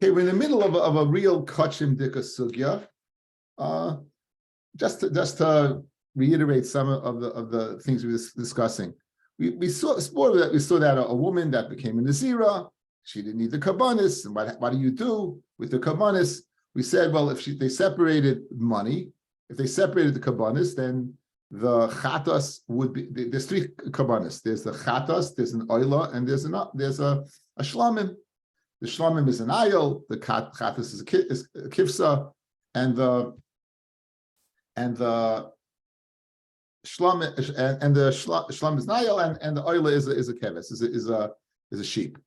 Okay, we're in the middle of a real kachim dika sugya. Just to reiterate some of the things we were discussing. We saw that a woman that became a Nazira, she didn't need the kabbanis. And what do you do with the kabbanis? We said, well, if they separated money, if they separated the kabbanis, then the chatas would be. There's three kabbanis. There's the chatas, there's an oila, and there's a shlamim. The shlamim is an ayil, the chatas is a kivsa, and the shlam and the shlam is nayel, and the oila is a keves, is a sheep.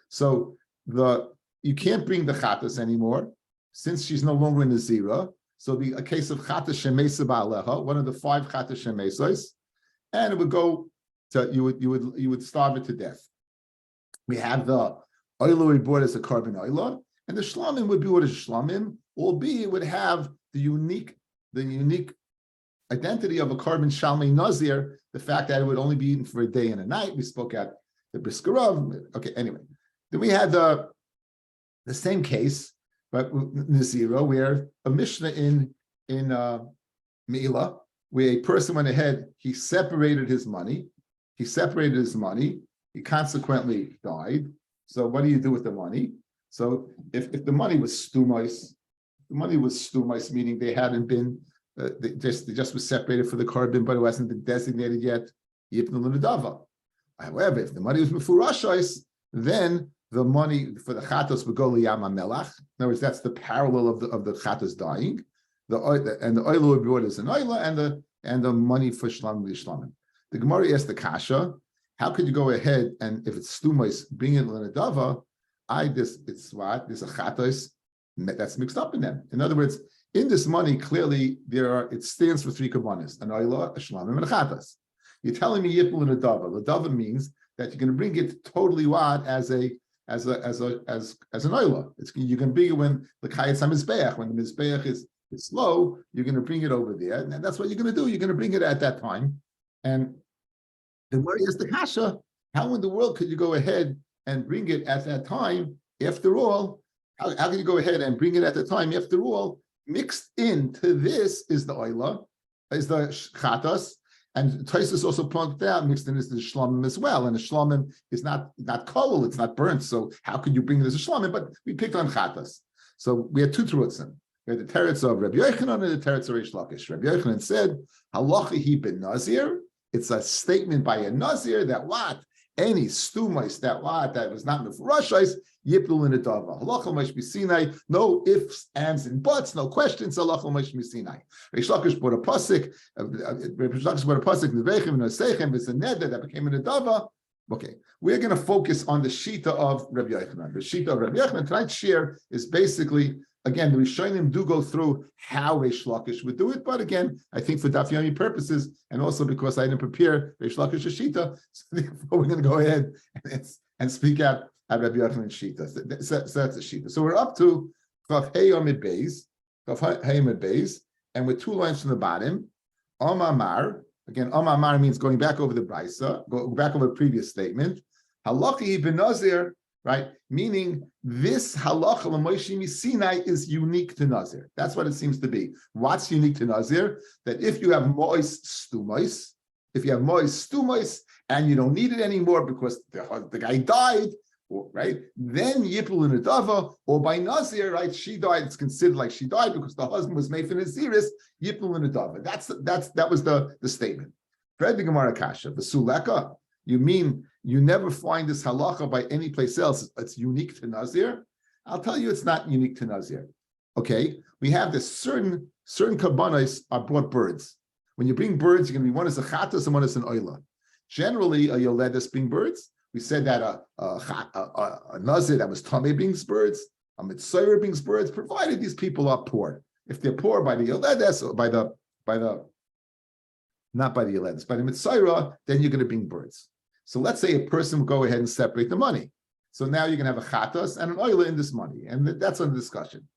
So you can't bring the chatas anymore since she's no longer in the zira. So it'd be a case of chatas shemesa ba'aleha, one of the 5 chatas shemesos, and it would go to you would starve it to death. We have the oila we bought as a carbon oila, and the shlamim would be what is shlamim, albeit it would have the unique identity of a carbon shalmei nazir, the fact that it would only be eaten for a day and a night. We spoke at the briskerov. Okay, anyway. Then we had the same case, but Nazira, where a Mishnah in Meila, where a person went ahead, he separated his money, he consequently died. So what do you do with the money? So if the money was stumais, meaning they hadn't been they just was separated for the carbon, but it wasn't been designated yet. However, if the money was mefurashos, then the money for the chatos would go liyam melach. In other words, that's the parallel of the chatos dying. The oil would be brought as an oila, and the money for shlam l'shlamim. The Gemara asked the kasha, how could you go ahead and if it's stumos, bring it l'nadava? There's a chatos that's mixed up in them. In other words, in this money, clearly it stands for 3 kabbanis: an oila, a shlamim, and a chatas. You're telling me yipul and a dava. The dava means that you're going to bring it totally wad as an oila. You're going to bring it when the kayetz hamizbeach, when the mizbeach is slow, you're going to bring it over there, and that's what you're going to do. You're going to bring it at that time. And the Gemara is the kasha. How in the world could you go ahead and bring it at that time? After all, how can you go ahead and bring it at the time? After all, mixed into this is the oila, is the chatas, and Tosfos also pointed out mixed in is the shlamim as well, and the shlamim is not kolul, it's not burnt. So how could you bring it as a shlamim? But we picked on chatas. So we had 2 terutzim. We had the teretz of Rabbi Yochanan and the teretz of Reish Lakish. Rabbi Yochanan said, "Halacha hi ben nazir." It's a statement by a nazir that what any stumais that was not mefurashos yiplu in the dava. Halacha meish b'sinai, no ifs, ands, and buts, no questions. Halacha meish b'sinai. Reish Lakish brought a pasuk. Reish Lakish brought a pasuk. Nevechem and Osechem. It's a neder that became in the dava. Okay, we're going to focus on the shita of Rabbi Yochanan. The shita of Rabbi Yochanan tonight's share is basically, again, the Rishonim do go through how Reish Lakish would do it, but again, I think for Daf Yomi purposes, and also because I didn't prepare Reish Lakish's shita, so therefore we're going to go ahead and speak out at Rabbi Yochanan's shita. So that's the shita. So we're up to Chav Hey Amid Beis, and with 2 lines from the bottom, Amar. Again, Amar means going back over the brisa, go back over the previous statement. Halachi ben Nazir, right? Meaning this halacha l'Moshe Sinai is unique to Nazir. That's what it seems to be. What's unique to Nazir? That if you have mois stumais, and you don't need it anymore because the guy died, right? Then yipul in a dava, or by Nazir, right? She died. It's considered like she died because the husband was made for Naziris. Yipul in a dava. That was the statement. Fred the Gemara Kasha, the Suleka. You mean you never find this halacha by any place else? It's unique to Nazir. I'll tell you, it's not unique to Nazir. Okay, we have this certain kabbanos are brought birds. When you bring birds, you're going to be one is a chatas and one is an oila. Generally, a yoledes bring birds. We said that a nazir that was tamei brings birds, a mitzvah brings birds, provided these people are poor. If they're poor by the yoledes or not by the yoledes, by the mitzvah, then you're going to bring birds. So let's say a person will go ahead and separate the money. So now you're going to have a chatas and an oila in this money, and that's under discussion.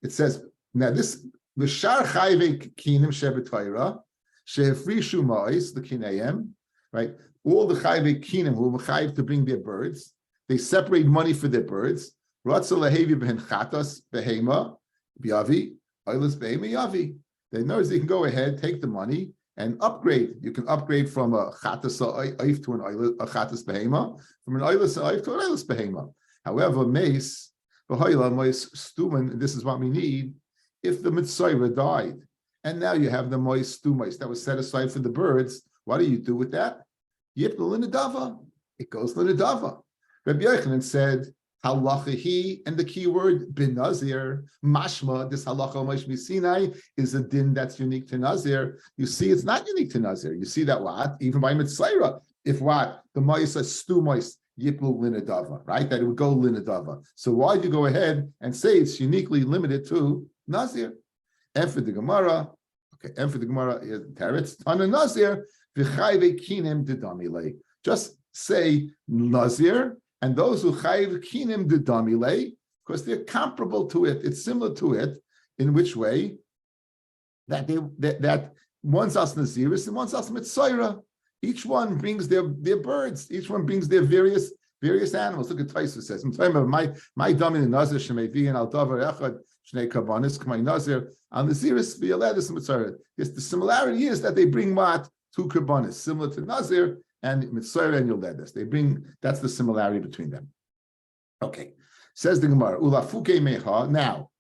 It says now this v'shar chayve kinim shebetayra shehefrishu ma'is the kineim, right? All the chayve kinim who are chayiv to bring their birds, they separate money for their birds. Ratza lehevi behen chatas behema yavi oilas behema yavi. They know they can go ahead, take the money, and upgrade. You can upgrade from a chatas oif to a chatas behema, from an oilas oif to an oilas behema. However, mace, v'hoila mois stuman. This is what we need. If the mitzvah died, and now you have the mois stumais that was set aside for the birds, what do you do with that? Yipnu l'nedava. It goes l'nedava. Rabbi Yochanan said, halacha he, and the key word bin Nazir, mashma, this halacha Moshe Sinai is a din that's unique to Nazir. You see, it's not unique to Nazir. You see that what? Even by Mitzvah, if what? The mois stu mois yiplu linadava, right? That it would go linadava. So why do you go ahead and say it's uniquely limited to Nazir? And for the Gemara, okay, and for the Gemara, Teretz, Tana Nazir, v'chayve kinem dedamile. Just say Nazir, and those who chayv kinim dedamile, because they're comparable to it, it's similar to it, in which way? That that one's as Naziris and one's as Mitzayra. Each one brings their birds, each one brings their various animals. Look at Taisa says, I'm talking about my domin in Nazir, Shemevi and Al Davar Echad, Shnei Kabanis, K'may Nazir, Al Naziris, V'yaledis, Mitzayra. Yes, the similarity is that they bring what? Two Kabanis, similar to Nazir, and Mitzvah and Yoledes. They bring, that's the similarity between them. Okay. Says the Gemara, Ulafuke Meha. Now,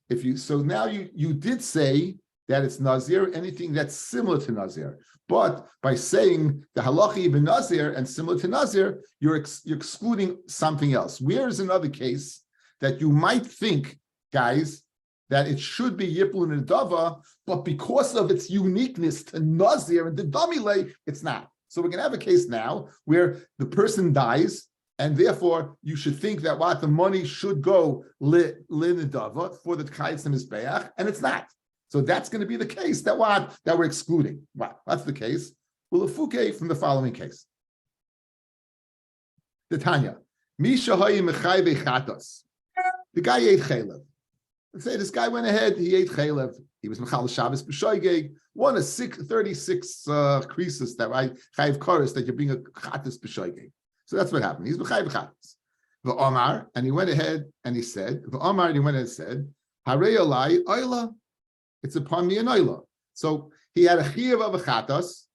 now you did say that it's Nazir, anything that's similar to Nazir. But by saying the halacha ibn Nazir and similar to Nazir, you're excluding something else. Where is another case that you might think, guys, that it should be Yiplu and Dava, but because of its uniqueness to Nazir and the Damile, it's not. So we're going to have a case now where the person dies, and therefore you should think that what the money should go linidava for the Chayes and Mizbeach, and it's not. So that's going to be the case that we're excluding. Wow, that's the case. Well, Fuke from the following case. The Tanya, Misha hayim mechayve chatos. The guy ate chaylev. Let's say this guy went ahead, he ate chaylev. He was Mechal Shabbos b'shoigeg, one of 36 creases that I chayv chorus that you bring a chatas b'shoigeg. So that's what happened. He's b'chayv chatas. V'omar, and he went ahead and he said, V'omar, and he went ahead and said, Harei alai oila. It's upon me an oila. So he had a chiyuv of a chatas,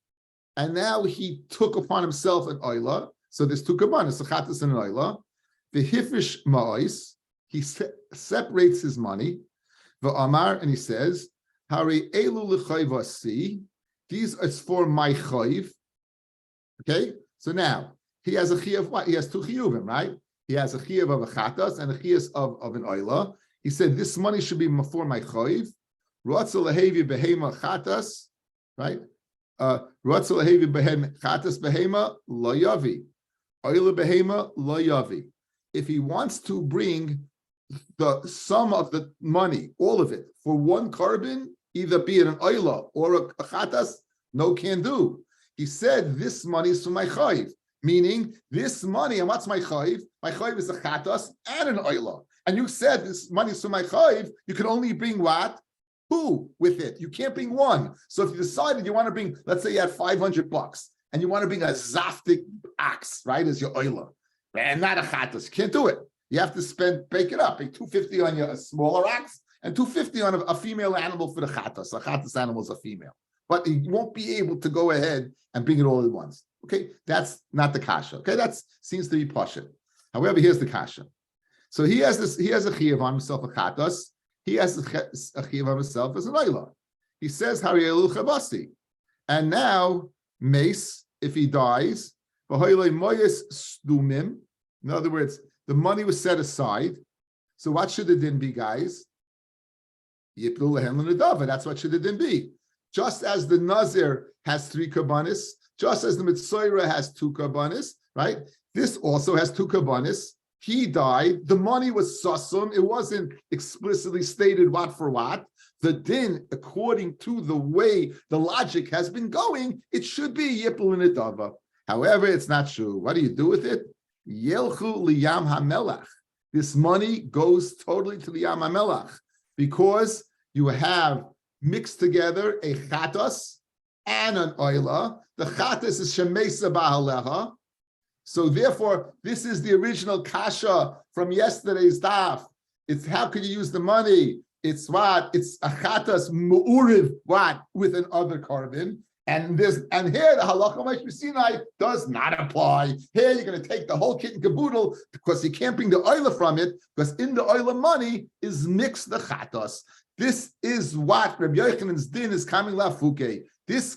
and now he took upon himself an oila. So there's two kabbanas, a chatas and an oila. The hifish ma'ois, he separates his money. V'amar, and he says, Hari elu l'chayvasi, these are for my chayv. Okay, so now he has a chiyuv. What? He has two chiyuvim, right? He has a chiyuv of a chatas and a chiyuv of an oila. He said this money should be for my chayv. Ratzel lehevi behema chatas, right? Ratzel lehevi behem chatas behema lo yavi, oila behema lo yavi. If he wants to bring the sum of the money, all of it, for one carbon, either be it an oila or a chatas, no can do. He said this money is for my chayv, meaning this money, and what's my chayv? My chayv is a chatas and an oila. And you said this money is for my chayv, you can only bring what? Two with it. You can't bring one. So if you decided you want to bring, let's say you had $500 and you want to bring a zaftik ox, right, as your oila, and not a chatas, you can't do it. You have to break it up, pay $250 on your smaller ox and $250 on a female animal for the chatas. A chatas animal is a female, but you won't be able to go ahead and bring it all at once. Okay, that's not the kasha. Okay, that seems to be pasha. However, here's the kasha. So he has a chiyuv on himself, a chatas. He has a chiyuv on himself as an oila. He says harielu chavasi, and now mace, if he dies, v'hoyle moyes stumim. In other words, the money was set aside. So what should the din be, guys? Yiplu lehem l'nedava. That's what should the din be. Just as the Nazir has 3 karbanis, just as the Mitzorah has 2 karbanis, right? This also has 2 karbanis. He died. The money was sasum. It wasn't explicitly stated what for what. The din, according to the way the logic has been going, it should be yipul l'nedava. However, it's not true. What do you do with it? Yelchu liyam hamelach. This money goes totally to the yam hamelach because you have mixed together a chatas and an oila. The chatas is shemesa ba'aleha. So therefore, this is the original kasha from yesterday's daf. It's how could you use the money? It's what? It's achatas mu'uriv, what? With another carbon. And here the halacha Moshe Sinai does not apply. Here you're going to take the whole kit and caboodle because you can't bring the oila from it, because in the oila money is mixed the chatos. This is what Rabbi Yochanan's din is coming lafuke. This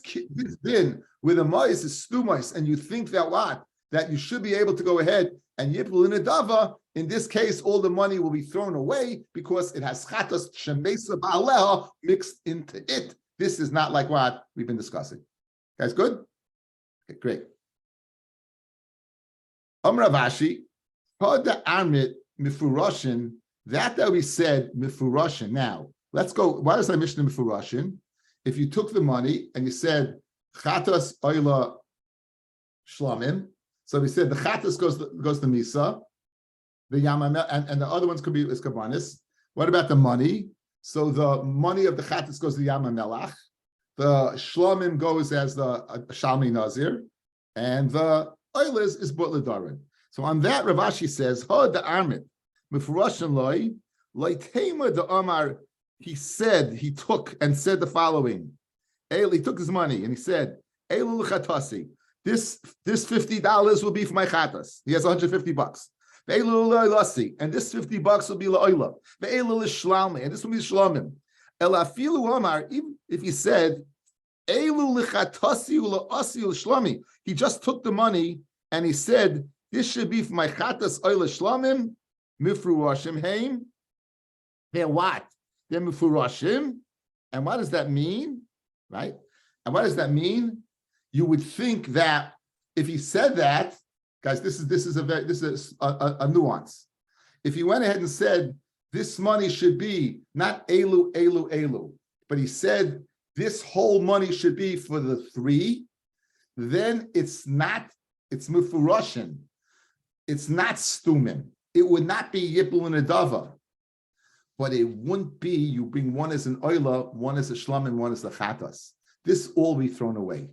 din with a mois is stumais, and you think that what? That you should be able to go ahead and yipul in a dava. In this case, all the money will be thrown away because it has chatos shemesa ba'aleha mixed into it. This is not like what we've been discussing. Guys, good? Okay, great. Ravashi, Hoda Amit Mifurashin, that we said Mifurashin. Now, let's go. Why is that Mishnah Mifurashin? If you took the money and you said Chatas Oila Shlamim, so we said the Chatas goes to Misa, the Yamamel, and the other ones could be Iskabanis. What about the money? So the money of the Chatas goes to the Yama Melach, the Shlomim goes as the Shalmi Nazir, and the oil is Butler Darin. So on that, Ravashi says, Ho the Armit, Mifurashan Loi Tema the Omar, he took and said the following. He took his money and he said, Elul Chatasi, this $50 will be for my Chatas. He has $150. And this $50 will be la'oila. And this will be shlamim. Elafilu Omar, even if he said, he just took the money and he said, this should be for my chatas oila shlamim, mifruashim heim. They're what? They're mifruashim. And what does that mean? Right? And what does that mean? You would think that if he said that, guys, this is a nuance. If he went ahead and said this money should be not elu, but he said this whole money should be for the three, then it's mufurashin. It's not stumim. It would not be yipul and adava. But it wouldn't be you bring one as an oila, one as a shlam, and one as a chatas. This all be thrown away.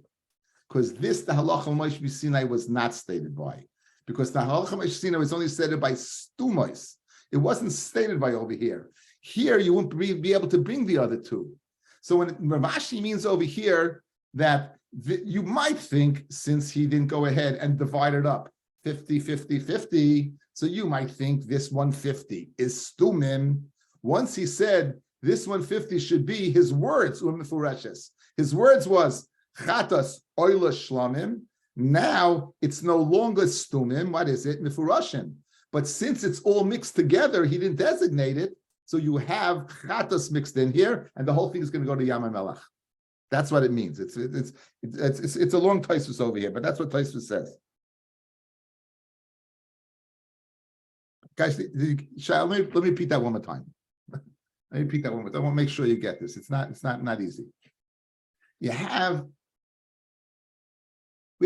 Because this, the halacha Moshe Sinai was not stated by. Because the halacha Moshe Sinai was only stated by stumos. It wasn't stated by over here. Here, you wouldn't be able to bring the other two. So when Ravashi means over here that you might think, since he didn't go ahead and divide it up, 50, 50, 50, so you might think this 150 is stumim. Once he said this 150 should be his words, his words was, Chatas oila shlamim. Now it's no longer stumim. What is it? Mifurashim. But since it's all mixed together, he didn't designate it. So you have chatas mixed in here, and the whole thing is going to go to Yama Melach. That's what it means. It's a long Tosfos over here, but that's what Tosfos says. Guys, let me repeat that one more time. Let me repeat that one more time. I want to make sure you get this. It's not easy. We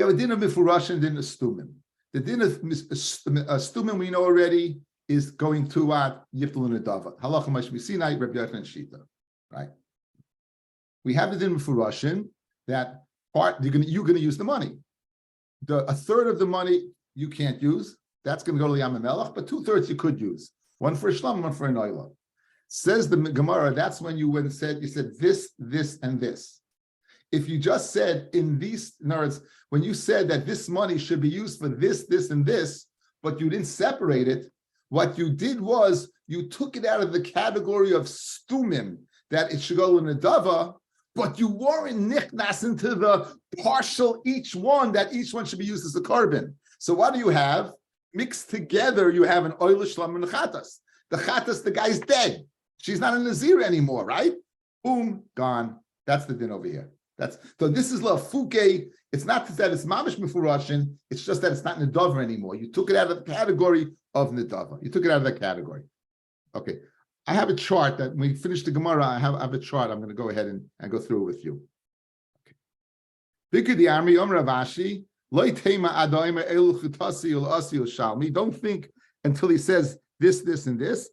have a din of mifurash and din of stumim. The din of stumim we know already is going to what yiftul and adava. Halacha Moshe Sinai, Rabbi Yochanan Shita. Right. We have the din of mifurashin that part you're going to use the money. A third of the money you can't use. That's going to go to Yam Melech, but 2/3 you could use. One for a shlam, one for an oila. Says the Gemara. That's when you said this, and this. If you just said in other words, when you said that this money should be used for this, this, and this, but you didn't separate it, what you did was you took it out of the category of stumim, that it should go in a dava, but you weren't nichnas into the partial each one, that each one should be used as a carbon. So what do you have? Mixed together, you have an oil shlam and a chatas. The chatas, the guy's dead. She's not a nazir anymore, right? Boom, gone. That's the din over here. So this is la fuke. It's not that it's mamish mifurashin. It's just that it's not nidava anymore. You took it out of the category of nidava. You took it out of that category. Okay. I have a chart that when we finish the Gemara, I have a chart. I'm going to go ahead and go through it with you. Okay. Bikudi Armi Om Ravashi. Don't think until he says this, and this.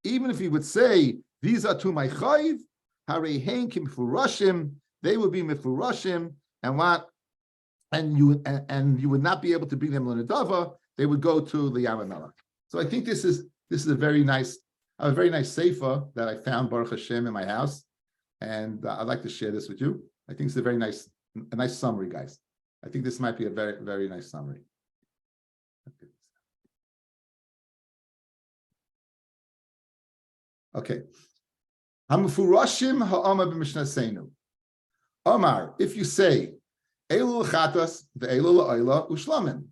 Even if he would say, these are to my chayiv, they would be mifurashim, and you would not be able to bring them l'nedava, they would go to the Yam Melech. So I think this is a very nice sefer that I found, Baruch Hashem, in my house, and I'd like to share this with you. I think it's a nice summary, guys. I think this might be a very, very nice summary. Okay. Hamufurashim ha'amar b'mishnasenu. Omar, if you say Elul chatas the Elul la'oila ushlamim,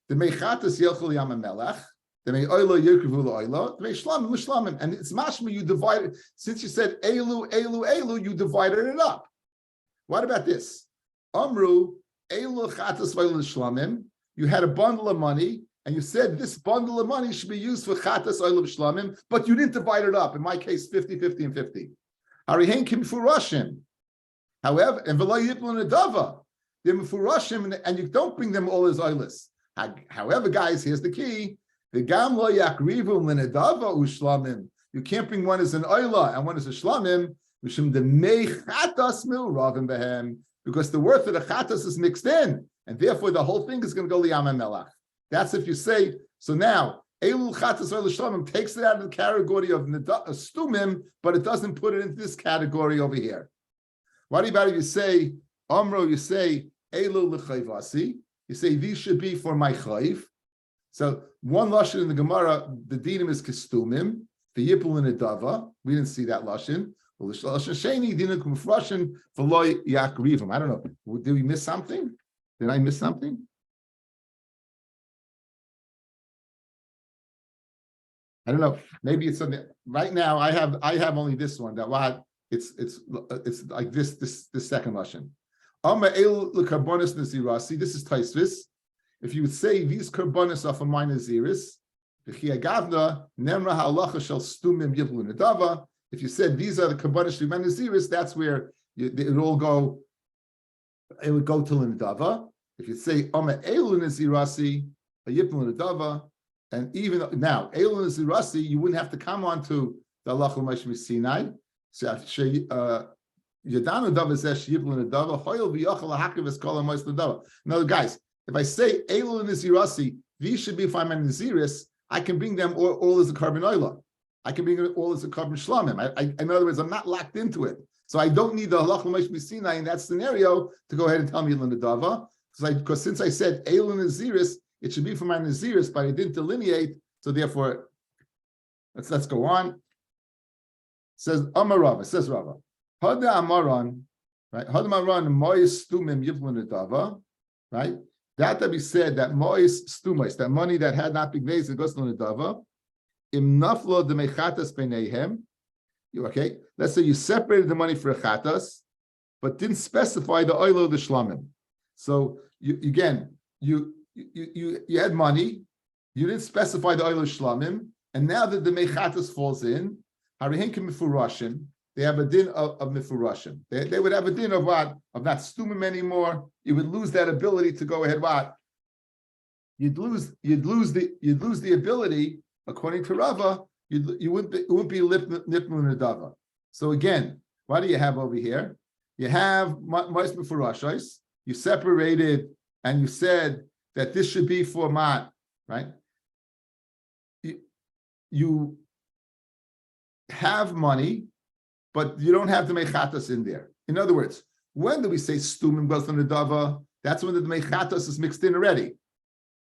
the mei chatas yelchul yam melech, the mei oila yirkvu la'oila, the mei shlamim ushlamim, and it's mashma you divided. Since you said Elu, you divided it up. What about this? Amru Elul chatas v'elul shlamim. You had a bundle of money, and you said this bundle of money should be used for chatas oil shlamim, but you didn't divide it up. In my case, 50, 50, and 50. Harihen kim furashim. However, and v'lo yiplun adava, they're mefurashim, and you don't bring them all as oilus. However, guys, here's the key: the gam lo yakrivu l'nedava ushlamim. You can't bring one as an oila and one as a shlamim. Mishum the mei chatas milravim behem, because the worth of the chatas is mixed in, and therefore the whole thing is going to go liyam melach. That's if you say so. Now Elul chatas oil shlamim takes it out of the category of stumim, but it doesn't put it into this category over here. What about if you say, Amro, you say, Elul l'chayvasi, you say, these should be for my chayv. So one lashon in the Gemara, the dinim is kestumim, the yipul in the dava. We didn't see that lashon. Lashon sheni, dinim kumfrashin, v'loy yakrivim. I don't know. Did we miss something? Did I miss something? I don't know. Maybe it's something. Right now, I have only this one. That what? It's like this second lashon. This is Taisvis. If you would say these karbonis are for my naziris, if you said these are the karbonis for my naziris, that's where it would go to l'nedava. If you say elu nazirasi, a yipul l'nedava, and even now elu nazirasi, you wouldn't have to come on to the halacha Moshe Sinai. So, in other guys, if I say Elul Nazirasi, these should be for my Naziris, I can bring them all as a carbon oila. I can bring it all as a carbon shlamim. In other words, I'm not locked into it. So I don't need the halacha Moshe Sinai in that scenario to go ahead and tell me L'nedava. Because since I said Elul Naziris, it should be for my Naziris, but I didn't delineate. So therefore, let's go on. Says Amarava, says Rava. Hada Amaran, right? Hada Amaran mois stumim yivlun nedava, right? That be said that mois stumais, that money that had not been raised goes to nedava. Im naflo de mechatas beineihem. Okay, let's say you separated the money for a chatas, but didn't specify the oil of the shlamim. So you had money, you didn't specify the oil of shlamim, and now that the mechatas falls in. They have a din of mifurashim. They would have a din of what? Of not stumim anymore. You would lose that ability to go ahead. What? You'd lose the ability, according to Rava. It wouldn't be nipnu nedava. So again, what do you have over here? You have most mifurashos. You separated and you said that this should be for mat, right? You have money, but you don't have the mechatas in there. In other words, when do we say stumim goes from the dava? That's when the mechatas is mixed in already.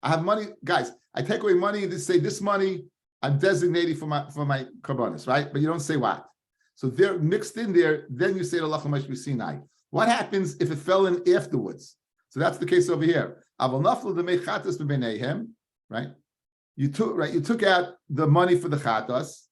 I have money, guys. I take away money and say this money I'm designating for my karbonis, right? But you don't say what. So they're mixed in there. Then you say the halacha Moshe Sinai. What happens if it fell in afterwards? So that's the case over here. Aval naflu the mechatas b'beineihem, right? You took out the money for the chatas.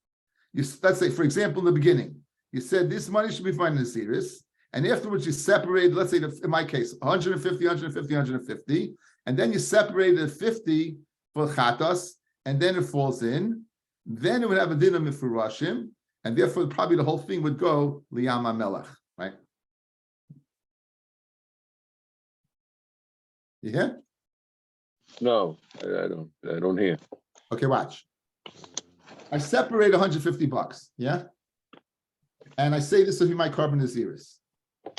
Let's say, for example, in the beginning, you said this money should be for my naziris, and afterwards you separated, let's say, in my case, 150, 150, 150, and then you separated 50 for chatas, and then it falls in. Then it would have a din of mifurashim, and therefore probably the whole thing would go liyam melech, right? You hear? No, I don't hear. Okay, watch. I separate $150, yeah? And I say this will be my carbon naziris.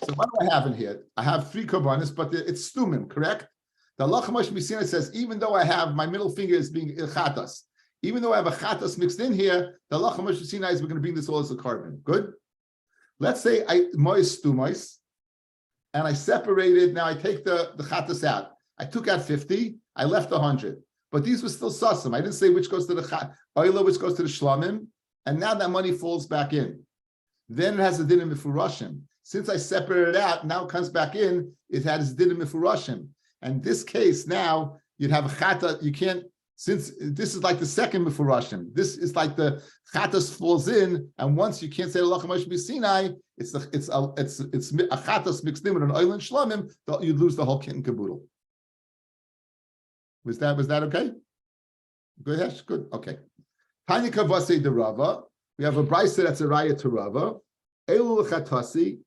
So what do I have in here? I have 3 carbonis, but it's stumim, correct? The halacha Moshe Sinai says, even though I have my middle finger is being chatas, even though I have a chatas mixed in here, the halacha Moshe Sinai is we're going to bring this all as a carbon. Good. Let's say I mois stumais, and I separated. Now I take the chatas out. I took out 50. I left 100. But these were still sussum. I didn't say which goes to the oila, which goes to the shlamim, and now that money falls back in. Then it has a din of mifurashim. Since I separated it out, now it comes back in. It has din of mifurashim. And this case now you'd have a chata. You can't, since this is like the second mifurashim. This is like the chatas falls in, and once you can't say halacha Moshe b'Sinai, it's a chatas mixed in with an oil and shlamim. You'd lose the whole kit and caboodle. Was that okay? Good. Good. Okay. Tanya Kavase de Rava. We have a brisa that's a raya to Rava. Elul chatasi,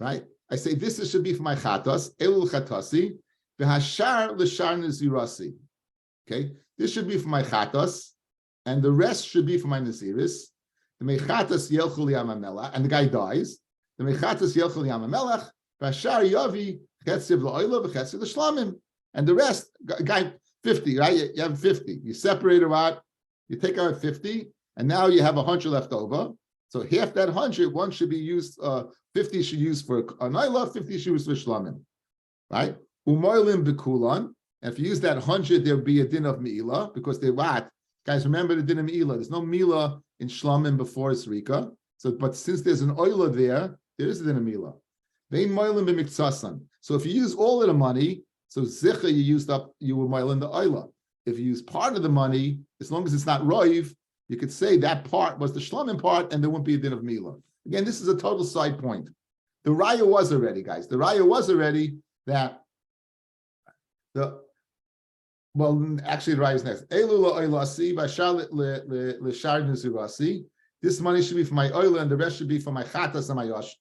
right? I say this should be for my chatas. Elul chatasi. V'hashar l'shar nezirasi. Okay, this should be for my chatas, and the rest should be for my naziris. The mechatas yelchu liyamamelach, and the guy dies. The mechatas yelchu liyamelach. V'hashar yavi chetziv la'oila v'chetziv l'shlamim, and the rest, guy 50, right? You have 50. You separate it out. You take out 50, and now you have 100 left over. So half that 100, one should be used. 50 should use for an oila, 50 should use for shlamim, right? Umoilim bekulan. And if you use that 100, there'll be a din of mi'ila, because they're what? Guys, remember the din of mi'ila. There's no mi'ila in shlamim before Zrika. So, but since there's an oila there is a din of mi'ila. Vein moilim b'miktsasan. So if you use all of the money, so zicha you used up, you were moilim the oila. If you use part of the money, as long as it's not roiv, you could say that part was the shlamim part, and there wouldn't be a din of mi'ila. Again, this is a total side point. The raya was already, guys. The raya was already that actually the raya is next. This money should be for my oila, and the rest should be for my chatas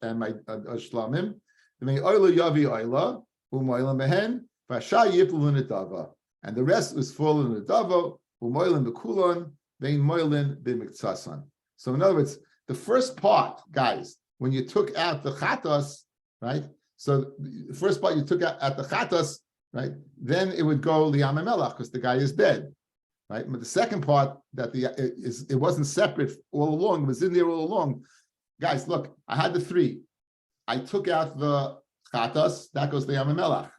and my shlamim. The oila yavi oila u'moilam behen v'ashar yiplu l'nedava, and the rest was full in the davo u'moilam b'kulon vein moilin b'miktsasan. So in other words, the first part, guys, when you took out the chatas, right? So the first part you took out at the chatas, right? Then it would go liyamelach because the guy is dead, right? But the second part that it wasn't separate all along; it was in there all along. Guys, look, I had the 3. I took out the chatas, that goes liyamelach.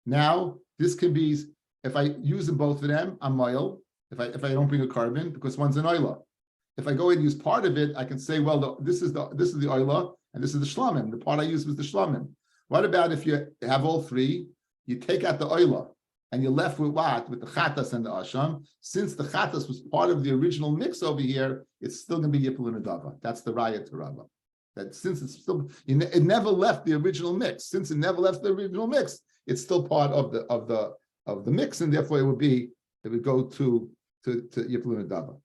Now this can be, if I use them both of them, I'm moil. If I don't bring a carbon, because one's an oila. If I go and use part of it, I can say, well, this is the oila and this is the shlamim. The part I used was the shlamim. What about if you have all 3? You take out the oila and you're left with what? With the chatas and the asham. Since the chatas was part of the original mix over here, it's still going to be yipul nedava. That's the raya to Rava. That since it's still, it never left the original mix. Since it never left the original mix, it's still part of the mix, and therefore it would go to yipul nedava.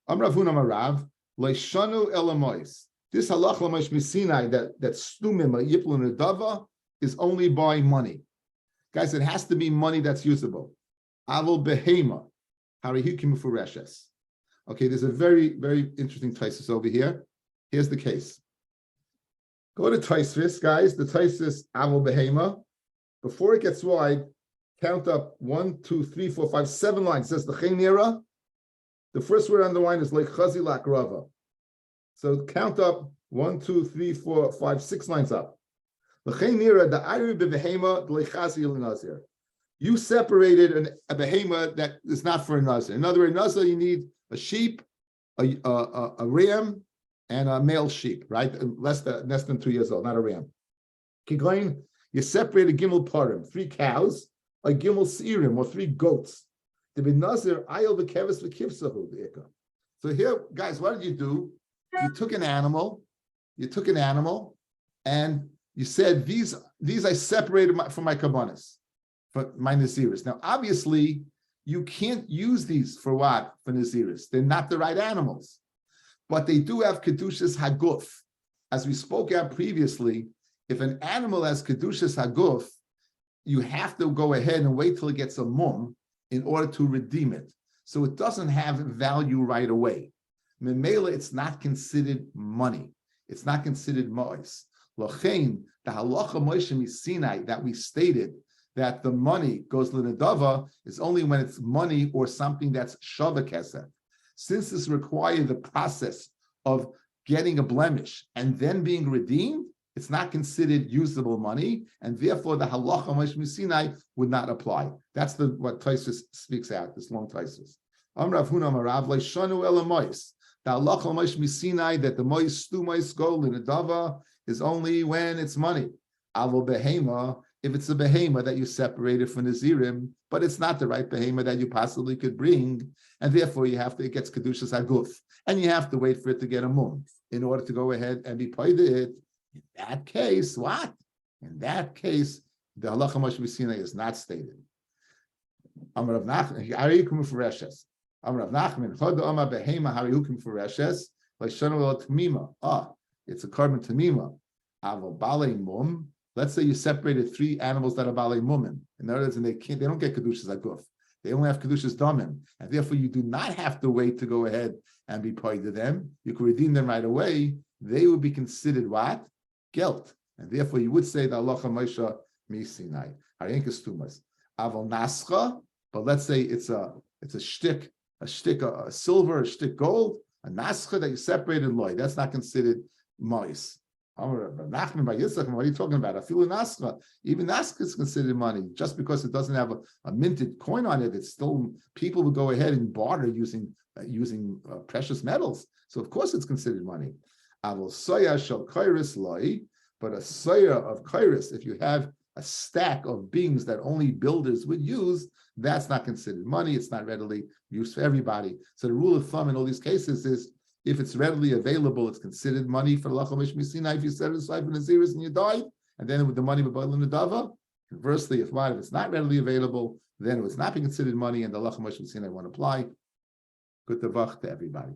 Amrav Huna Marav leishanu elamois. This halacha Moshe b'Sinai that stumim yiplu nedava is only by money, guys. It has to be money that's usable. Avol behema harihikim fureshes. Okay, there's a very very interesting Taisus over here. Here's the case. Go to Taisus, guys. The Taisus avol behema. Before it gets wide, count up 1, 2, 3, 4, 5, 7 lines. It says the chenira. The first word on the line is like chazi lak rava. So count up 1, 2, 3, 4, 5, 6 lines up. You separated a behema that is not for a nazir. In other words, nazir you need a sheep, a ram, and a male sheep, right? Less than 2 years old, not a ram. Kigoin, you separated gimel parim, 3 cows, a gimel seirim, or 3 goats. The benazir ayel bekeves v'kivsahu v'ika. So here, guys, what did you do? You took an animal, and you said these I separated from my kabbanis, for my naziris. Now, obviously, you can't use these for what? For naziris. They're not the right animals, but they do have kedushas haguf. As we spoke out previously, if an animal has kedushas haguf, you have to go ahead and wait till it gets a mum in order to redeem it. So it doesn't have value right away. Memela, it's not considered money. It's not considered mois. Lochein, the halacha Moshe Sinai that we stated that the money goes to the nedava is only when it's money or something that's shava kesef. Since this requires the process of getting a blemish and then being redeemed, it's not considered usable money, and therefore the halacha Moshe Sinai would not apply. That's what Tosfos speaks out, this long Tosfos. Amrav Huna Marav Leishanu Elamois. The halacha Moshe Sinai that the mois stu mois gold in the dava is only when it's money. Avo behema, if it's a behema that you separated from Nazirim, but it's not the right behema that you possibly could bring, and therefore it gets kedushas aguf, and you have to wait for it to get a mum in order to go ahead and be paid it. In that case, what? In that case, the halacha Moshe Sinai is not stated. Amar Rav Nachman, Harihukim Fureshes. Amar Rav Nachman, Choda Oma Behema Harihukim Fureshes. Leishanu El Tamima. It's a carbon tamima. Avo Balei Mum. Let's say you separated 3 animals that are Balei Mumim. In other words, they don't get kedushas aguf. They only have kedushas damim, and therefore you do not have to wait to go ahead and be paid to them. You can redeem them right away. They would be considered what? Guilt, and therefore you would say the halacha Moshe Sinai. Harinkas tumas aval nascha, but let's say it's a shtick, a silver, a shtick gold, a nascha that you separated loy. That's not considered mois. Nachman by Yitzchak, what are you talking about? I feel nascha. Even nascha is considered money just because it doesn't have a minted coin on it. It's still, people will go ahead and barter using precious metals. So of course it's considered money. Avol soya shel kairis loy, but a soya of kairis, if you have a stack of beings that only builders would use, that's not considered money. It's not readily used for everybody. So the rule of thumb in all these cases is if it's readily available, it's considered money for the halacha Moshe Sinai. If you set it aside for Naziris and you died, and then with the money would in the dava. Conversely, if it's not readily available, then it would not be considered money, and the halacha Moshe Sinai won't apply. Good tavach to everybody.